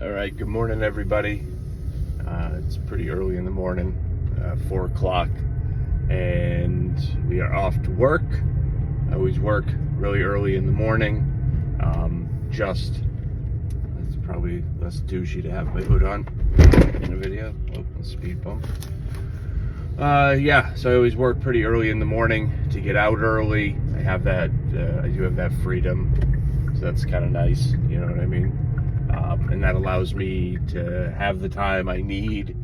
All right, good morning, everybody. It's pretty early in the morning, 4 o'clock, and we are off to work. I always work really early in the morning. It's probably less douchey to have my hood on in a video. Oh, speed bump. So I always work pretty early in the morning to get out early. I have that, I do have that freedom, so that's kind of nice, you know what I mean? And that allows me to have the time I need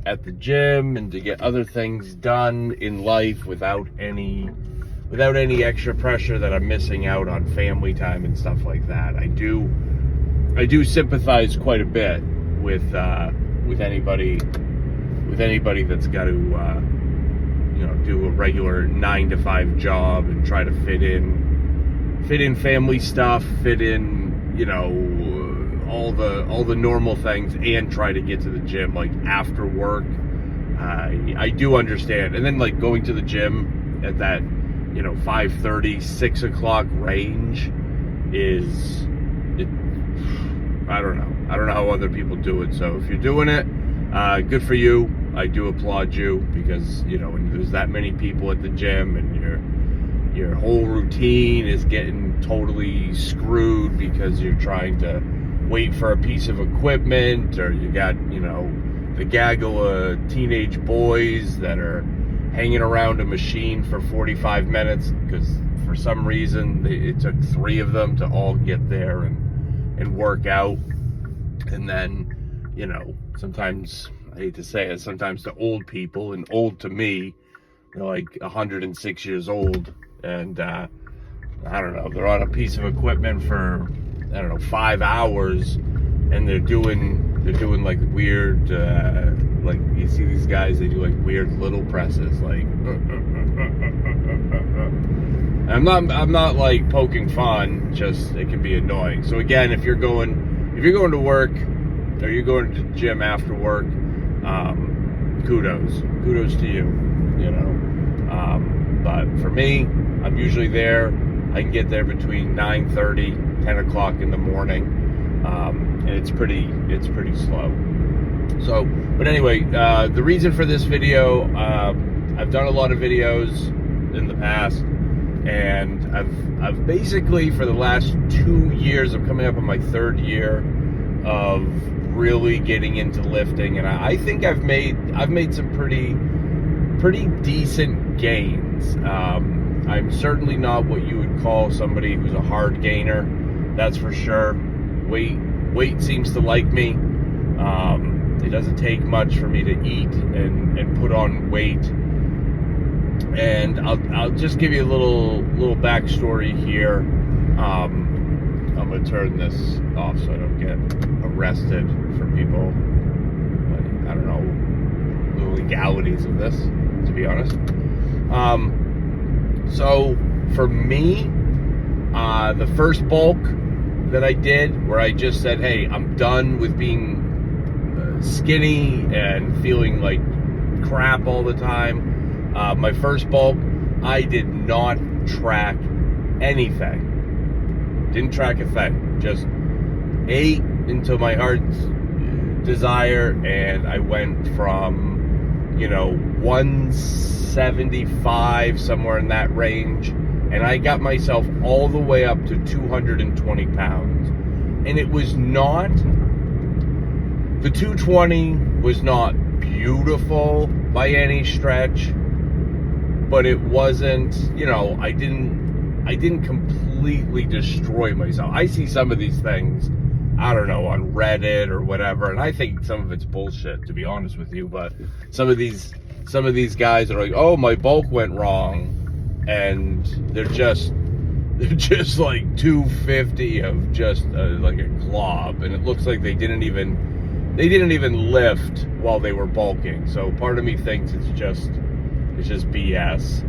at the gym and to get other things done in life without any extra pressure that I'm missing out on family time and stuff like that. I do sympathize quite a bit with anybody that's got to do a regular 9-to-5 job and try to fit in family stuff, fit in all the normal things, and try to get to the gym like after work. I do understand. And then like going to the gym at that 5:30, 6 o'clock range I don't know how other people do it. So if you're doing it, good for you. I do applaud you, because when there's that many people at the gym and your whole routine is getting totally screwed because you're trying to wait for a piece of equipment, or you got the gaggle of teenage boys that are hanging around a machine for 45 minutes because for some reason it took 3 of them to all get there and work out. And then sometimes, I hate to say it, sometimes the old people, and old to me, they're like 106 years old, and I don't know, they're on a piece of equipment for 5 hours, and they're doing like weird, like you see these guys, they do like weird little presses, like I'm not like poking fun, just it can be annoying. So again, if you're going to work, or you're going to the gym after work, kudos to you, but for me, I'm usually there. I can get there between 9:30, 10 o'clock in the morning, and it's pretty slow. So, but anyway, the reason for this video, I've done a lot of videos in the past, and I've basically, for the last 2 years, I'm coming up on my 3rd year of really getting into lifting, and I think I've made some pretty decent gains. I'm certainly not what you would call somebody who's a hard gainer, that's for sure. Weight seems to like me. It doesn't take much for me to eat and put on weight. And I'll just give you a little backstory here. I'm gonna turn this off so I don't get arrested for people. I don't know the legalities of this, to be honest. So for me, the first bulk that I did, where I just said, hey, I'm done with being skinny and feeling like crap all the time. My first bulk, I did not track anything. Didn't track a thing. Just ate until my heart's desire, and I went from 175, somewhere in that range, and I got myself all the way up to 220 pounds. And it was not, the 220 was not beautiful by any stretch, but it wasn't, I didn't completely destroy myself. I see some of these things, I don't know, on Reddit or whatever, and I think some of it's bullshit, to be honest with you. But some of these guys are like, oh, my bulk went wrong, and they're just like 250 of just like a glob, and it looks like they didn't even lift while they were bulking. So part of me thinks it's just BS.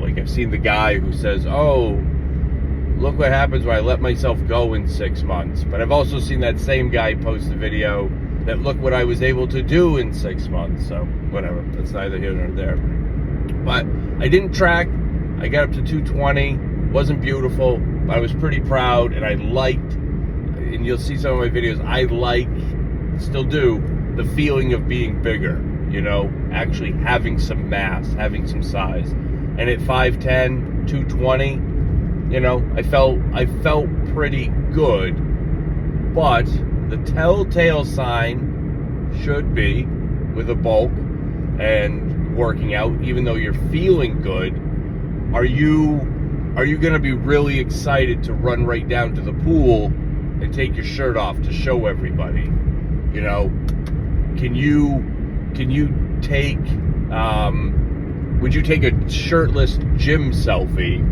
Like I've seen the guy who says, oh, look what happens when I let myself go in 6 months. But I've also seen that same guy post a video that look what I was able to do in 6 months. So whatever, that's neither here nor there. But I didn't track. I got up to 220. Wasn't beautiful, but I was pretty proud, and I liked, and you'll see some of my videos, I like, still do, the feeling of being bigger, you know, actually having some mass, having some size. And at 5'10", 220, you know, I felt pretty good. But the telltale sign should be, with a bulk and working out, even though you're feeling good, are you going to be really excited to run right down to the pool and take your shirt off to show everybody? You know, can you take, would you take a shirtless gym selfie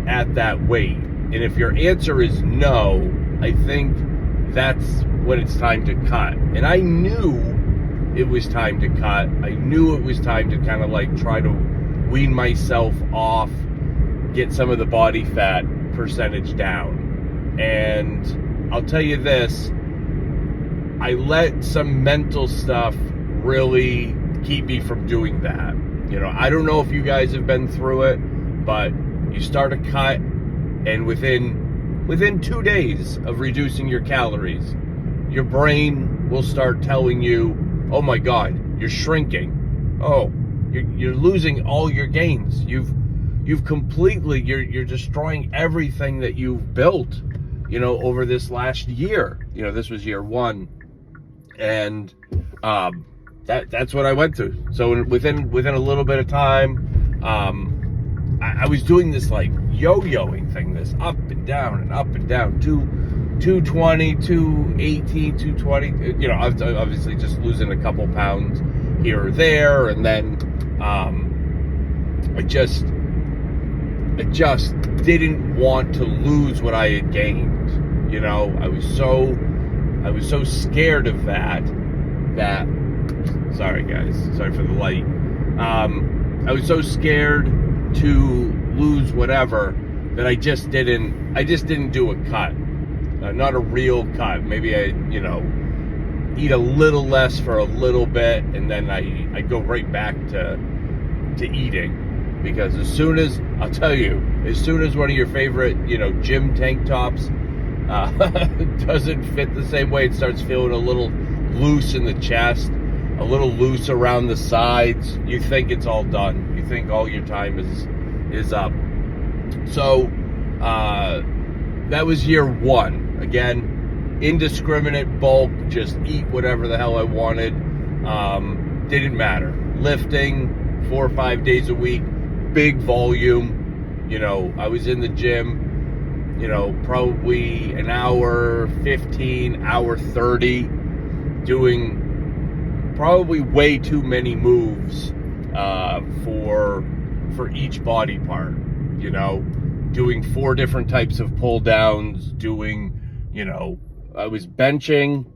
at that weight? And if your answer is no, I think that's when it's time to cut. And I knew it was time to cut. I knew it was time to kind of like try to wean myself off, get some of the body fat percentage down. And I'll tell you this, I let some mental stuff really keep me from doing that. You know, I don't know if you guys have been through it, but you start a cut, and within 2 days of reducing your calories, your brain will start telling you, oh my God, you're shrinking. Oh, you're losing all your gains. You've completely, you're destroying everything that you've built, you know, over this last year. You know, this was year 1. And that's what I went through. So within a little bit of time, I was doing this like yo-yoing thing, this up and down, 220, 218, 220, you know, obviously just losing a couple pounds here or there. And then I just didn't want to lose what I had gained. You know, I was so scared of that, sorry guys, sorry for the light. I was so scared to lose whatever that I just didn't do a cut. Not a real cut. Maybe I, you know, eat a little less for a little bit, and then I go right back to eating. Because as soon as one of your favorite, you know, gym tank tops doesn't fit the same way, it starts feeling a little loose in the chest, a little loose around the sides, you think it's all done. You think all your time is up. So that was year 1. Again, indiscriminate bulk, just eat whatever the hell I wanted. Didn't matter. Lifting 4 or 5 days a week, big volume. You know, I was in the gym, you know, probably an hour 15, hour 30, doing probably way too many moves for each body part. You know, doing 4 different types of pull downs, doing, you know, I was benching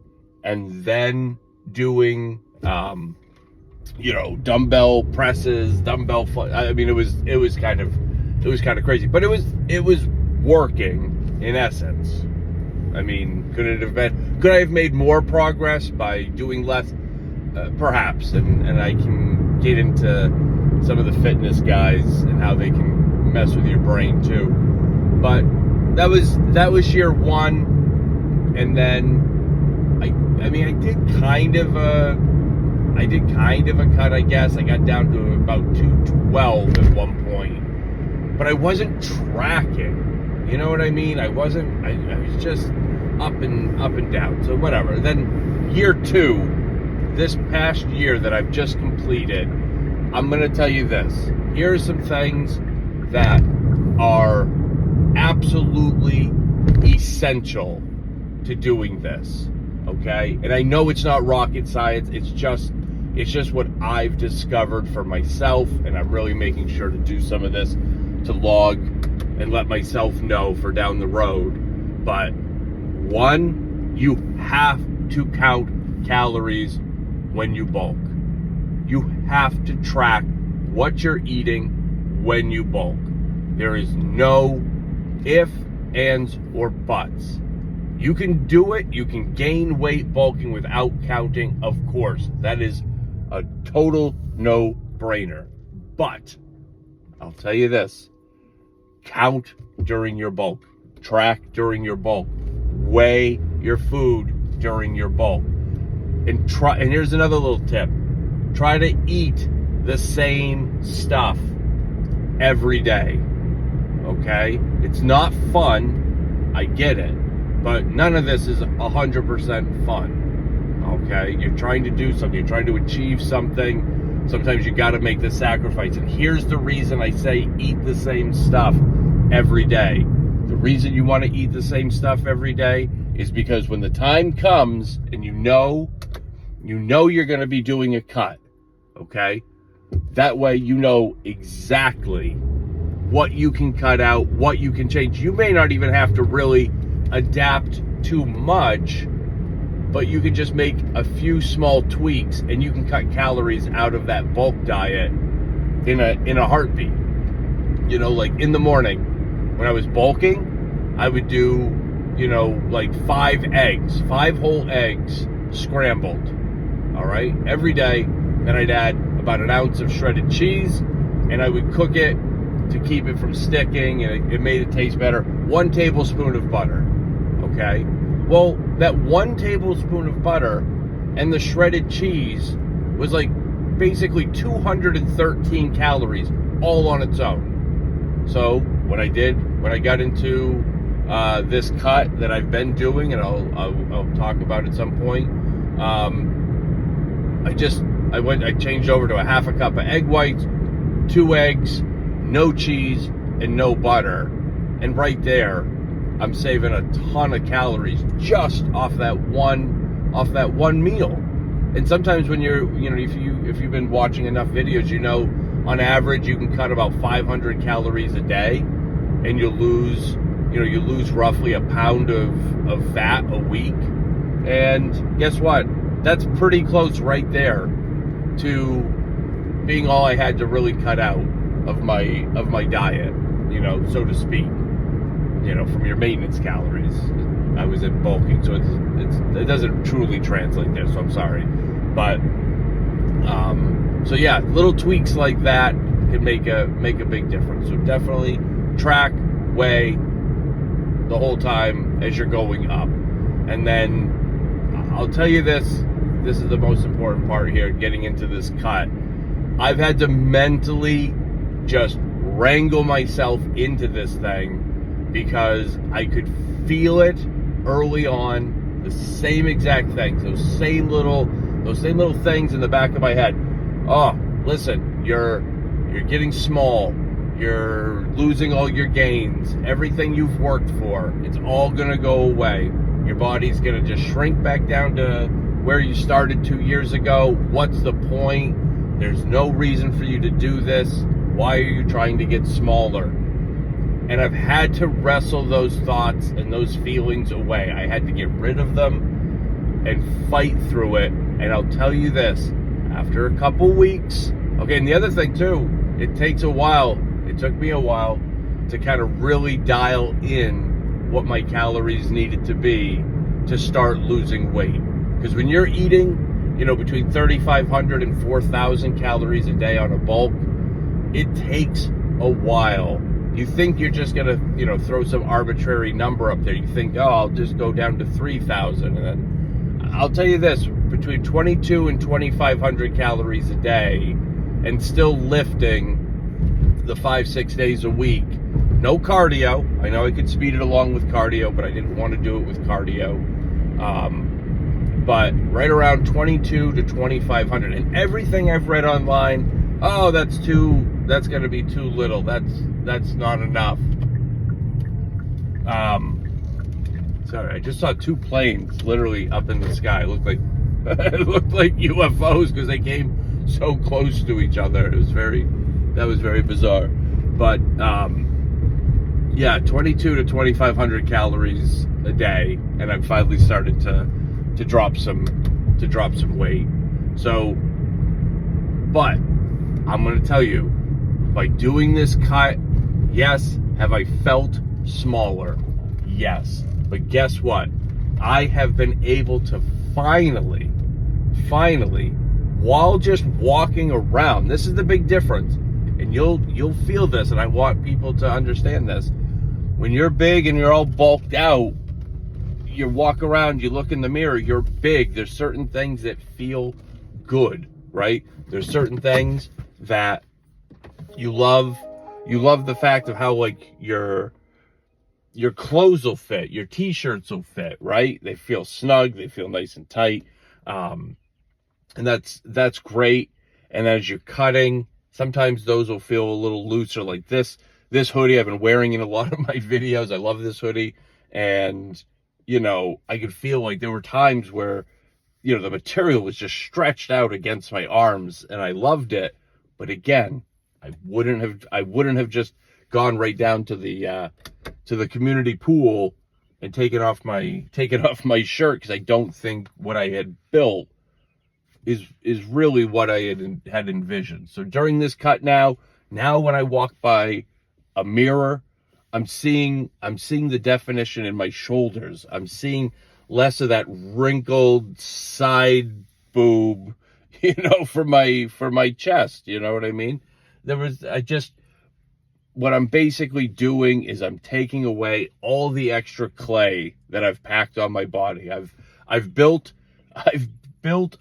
and then doing you know, dumbbell presses, I mean, it was kind of crazy, but it was working in essence. I mean, could I have made more progress by doing less? Perhaps, and I can get into some of the fitness guys and how they can mess with your brain too. But that was year 1, and then I mean, I did kind of a cut, I guess. I got down to about 212 at one point, but I wasn't tracking. You know what I mean? I was just up and down. So whatever. Then year 2, this past year that I've just completed, I'm going to tell you this. Here are some things that are absolutely essential to doing this. Okay? And I know it's not rocket science. It's just what I've discovered for myself, and I'm really making sure to do some of this to log and let myself know for down the road. But 1, you have to count calories when you bulk. You have to track what you're eating when you bulk. There is no if, ands, or buts. You can do it. You can gain weight bulking without counting, of course. That is a total no-brainer. But I'll tell you this. Count during your bulk. Track during your bulk. weigh your food during your bulk. And here's another little tip. Try to eat the same stuff every day. Okay? It's not fun. I get it. But none of this is 100% fun. Okay? You're trying to do something. You're trying to achieve something. Sometimes you got to make the sacrifice. And here's the reason I say eat the same stuff every day. The reason you want to eat the same stuff every day is because when the time comes and you know you're going to be doing a cut, okay? That way you know exactly what you can cut out, what you can change. You may not even have to really adapt too much, but you can just make a few small tweaks and you can cut calories out of that bulk diet in a heartbeat. You know, like in the morning when I was bulking, I would do, like 5 whole eggs scrambled. All right, every day. Then I'd add about an ounce of shredded cheese and I would cook it to keep it from sticking, and it made it taste better. 1 tablespoon of butter. Okay, well, that 1 tablespoon of butter and the shredded cheese was like basically 213 calories all on its own. So what I did when I got into this cut that I've been doing, and I'll talk about at some point, I changed over to a half a cup of egg whites, 2 eggs, no cheese, and no butter. And right there, I'm saving a ton of calories just off that one meal. And sometimes when if you've been watching enough videos, on average you can cut about 500 calories a day, and you lose roughly a pound of fat a week. And guess what? That's pretty close right there to being all I had to really cut out of my diet, so to speak. From your maintenance calories. I was in bulking, so it doesn't truly translate there, so I'm sorry. But so yeah, little tweaks like that can make a big difference. So definitely track, weigh the whole time as you're going up. And then I'll tell you this is the most important part here, getting into this cut. I've had to mentally just wrangle myself into this thing because I could feel it early on, the same exact things, those same little things in the back of my head. Oh, listen, you're getting small, you're losing all your gains, everything you've worked for, it's all gonna go away. Your body's gonna just shrink back down to where you started 2 years ago. What's the point? There's no reason for you to do this. Why are you trying to get smaller? And I've had to wrestle those thoughts and those feelings away. I had to get rid of them and fight through it. And I'll tell you this, after a couple weeks, okay, and the other thing too, it takes a while. It took me a while to kind of really dial in what my calories needed to be to start losing weight. Because when you're eating, between 3,500 and 4,000 calories a day on a bulk, it takes a while. You think you're just gonna, throw some arbitrary number up there. You think, oh, I'll just go down to 3,000, and then I'll tell you this: between 2,200 and 2,500 calories a day, and still lifting the 5-6 days a week. No cardio. I know I could speed it along with cardio, but I didn't want to do it with cardio. But right around 2,200 to 2,500, and everything I've read online, oh, that's going to be too little. That's not enough. Sorry, I just saw 2 planes literally up in the sky. It looked like UFOs because they came so close to each other. That was very bizarre. But yeah, 2,200 to 2,500 calories a day, and I've finally started to drop some weight. So, but I'm going to tell you, by doing this cut, yes, have I felt smaller? Yes. But guess what? I have been able to finally, while just walking around, this is the big difference, and you'll feel this, and I want people to understand this. When you're big and you're all bulked out, you walk around, you look in the mirror, you're big. There's certain things that feel good, right? There's certain things that you love. You love the fact of how, like, your clothes will fit, your t-shirts will fit, right? They feel snug, they feel nice and tight. And that's great. And as you're cutting, sometimes those will feel a little looser, like this hoodie I've been wearing in a lot of my videos. I love this hoodie. And, you know, I could feel like there were times where, you know, the material was just stretched out against my arms, and I loved it. But again, I wouldn't have just gone right down to the community pool and taken off my shirt, because I don't think what I had built is really what I had envisioned. So during this cut now when I walk by a mirror, I'm seeing the definition in my shoulders. I'm seeing less of that wrinkled side boob, you know, for my chest. You know what I mean? What I'm basically doing is I'm taking away all the extra clay that I've packed on my body. I've built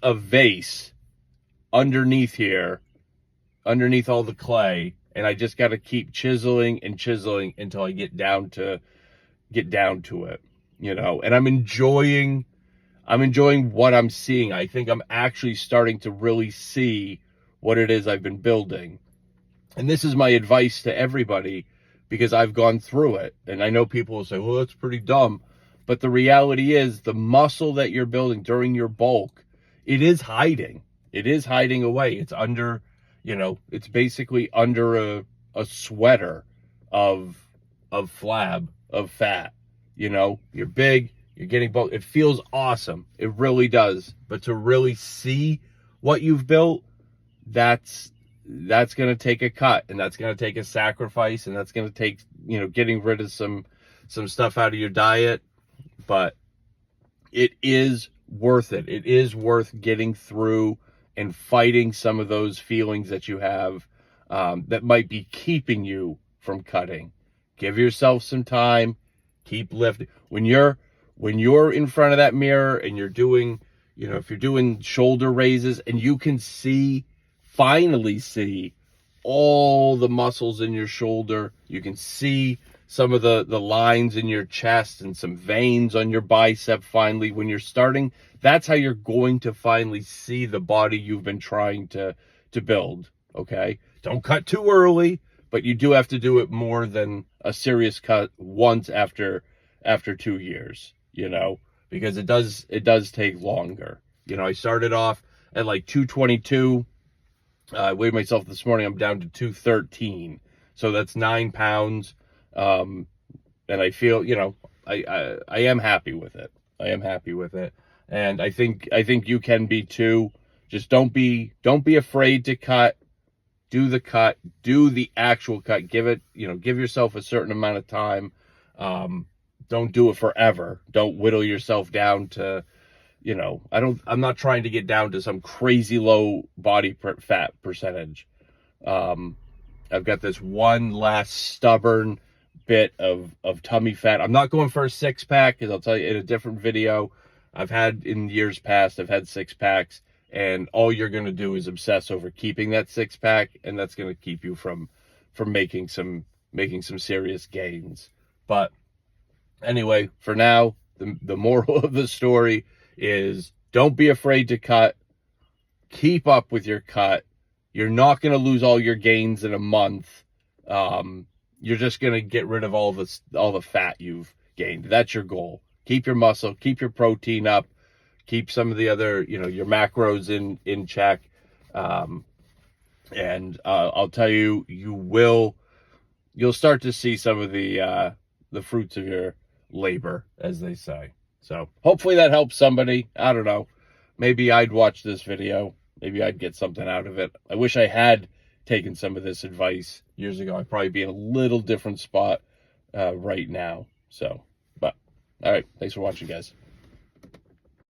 a vase underneath here, underneath all the clay, and I just got to keep chiseling and chiseling until I get down to it, you know. And I'm enjoying what I'm seeing. I think I'm actually starting to really see what it is I've been building. And this is my advice to everybody, because I've gone through it. And I know people will say, well, that's pretty dumb. But the reality is, the muscle that you're building during your bulk, it is hiding. It is hiding away. It's under, you know, it's basically under a sweater of flab, of fat. You know, you're big, you're getting bulk. It feels awesome. It really does. But to really see what you've built, that's going to take a cut, and that's going to take a sacrifice, and that's going to take, you know, getting rid of some stuff out of your diet. But it is worth it. It is worth getting through and fighting some of those feelings that you have that might be keeping you from cutting. Give yourself some time. Keep lifting. When you're in front of that mirror and you're doing, you know, if you're doing shoulder raises and you can finally see all the muscles in your shoulder, you can see some of the lines in your chest and some veins on your bicep. Finally, when you're starting, that's how you're going to finally see the body you've been trying to build. Okay, don't cut too early, but you do have to do it more than a serious cut once after 2 years, you know, because it does take longer. You know, I started off at like 222. I weighed myself this morning. I'm down to 213. So that's 9 pounds. And I feel, you know, I am happy with it. I am happy with it. And I think you can be too. Just don't be afraid to cut. Do the cut. Do the actual cut. Give yourself a certain amount of time. Don't do it forever. Don't whittle yourself down to, you know, I'm not trying to get down to some crazy low body fat percentage. I've got this one last stubborn bit of tummy fat. I'm not going for a 6-pack, because I'll tell you in a different video, I've had in years past, I've had 6-packs, and all you're going to do is obsess over keeping that 6-pack, and that's going to keep you from making some serious gains. But anyway, for now, the moral of the story is, don't be afraid to cut. Keep up with your cut. You're not going to lose all your gains in a month. You're just going to get rid of all the fat you've gained. That's your goal. Keep your muscle, keep your protein up, keep some of the other, you know, your macros in check. And I'll tell you, you'll start to see some of the fruits of your labor, as they say. So hopefully that helps somebody. I don't know. Maybe I'd watch this video. Maybe I'd get something out of it. I wish I had taken some of this advice years ago. I'd probably be in a little different spot right now. So, but all right. Thanks for watching, guys.